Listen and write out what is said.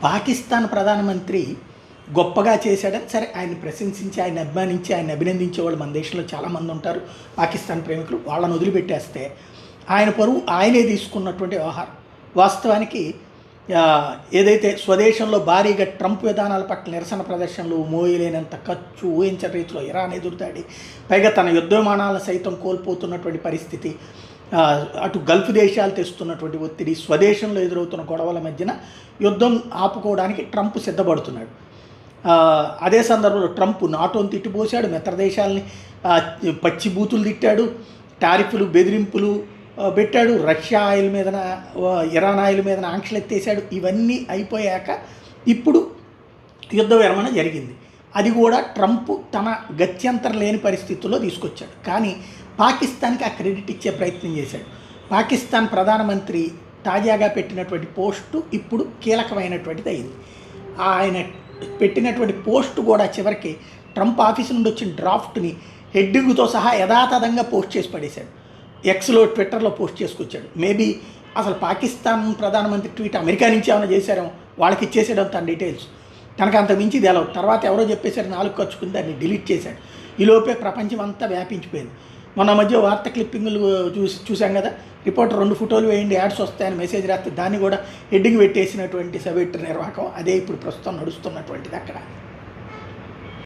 పాకిస్తాన్ ప్రధానమంత్రి గొప్పగా చేశాడని సరే ఆయన్ని ప్రశంసించి ఆయన అభిమానించి ఆయన అభినందించే వాళ్ళు మన దేశంలో చాలామంది ఉంటారు పాకిస్తాన్ ప్రేమికులు. వాళ్ళని వదిలిపెట్టేస్తే ఆయన పరువు ఆయనే తీసుకున్నటువంటి వ్యవహారం. వాస్తవానికి ఏదైతే స్వదేశంలో భారీగా ట్రంప్ విధానాల పట్ల నిరసన ప్రదర్శనలు, మోయలేనంత ఖర్చు, ఊహించని రీతిలో ఇరాన్ ఎదురుదాడి, పైగా తన యుద్ధ విమానాలను సైతం కోల్పోతున్నటువంటి పరిస్థితి, అటు గల్ఫ్ దేశాలు తెస్తున్నటువంటి ఒత్తిడి, స్వదేశంలో ఎదురవుతున్న గొడవల మధ్యన యుద్ధం ఆపుకోవడానికి ట్రంప్ సిద్ధపడుతున్నాడు. అదే సందర్భంలో ట్రంప్ నాటోని తిట్టిపోశాడు, మిత్ర దేశాలని పచ్చి బూతులు తిట్టాడు, టారిఫ్లు బెదిరింపులు పెట్టాడు, రష్యా ఆయిల్ మీదన ఇరాన్ ఆయిల్ మీదన ఆంక్షలు ఎత్తేసాడు. ఇవన్నీ అయిపోయాక ఇప్పుడు యుద్ధ విరమణ జరిగింది. అది కూడా ట్రంప్ తన గత్యంతరం లేని పరిస్థితుల్లో తీసుకొచ్చాడు. కానీ పాకిస్తాన్కి ఆ క్రెడిట్ ఇచ్చే ప్రయత్నం చేశాడు. పాకిస్తాన్ ప్రధానమంత్రి తాజాగా పెట్టినటువంటి పోస్టు ఇప్పుడు కీలకమైనటువంటిది అయింది. ఆయన పెట్టినటువంటి పోస్టు కూడా చివరికి ట్రంప్ ఆఫీస్ నుండి వచ్చిన డ్రాఫ్ట్ని హెడ్డింగ్తో సహా యథాతథంగా పోస్ట్ చేసి పడేశాడు. ఎక్స్లో, ట్విట్టర్లో పోస్ట్ చేసుకొచ్చాడు. మేబీ అసలు పాకిస్తాన్ ప్రధానమంత్రి ట్వీట్ అమెరికా నుంచి ఏమైనా చేశారేమో, వాళ్ళకి ఇచ్చేసాడు తన డీటెయిల్స్. తనకు అంత మించి తెలవు. తర్వాత ఎవరో చెప్పేశారు, 4 ఖర్చుకుని దాన్ని డిలీట్ చేశాడు. ఈలోపే ప్రపంచం అంతా వ్యాపించిపోయింది. మొన్న మధ్య వార్త క్లిప్పింగ్లు చూసాం కదా, రిపోర్టర్ 2 ఫోటోలు వేయండి యాడ్స్ వస్తాయని మెసేజ్ రాస్తే దాన్ని కూడా హెడ్డింగ్ పెట్టేసినటువంటి సబ్ఎడిటర్ నిర్వాహకం. అదే ఇప్పుడు ప్రస్తుతం నడుస్తున్నటువంటిది అక్కడ.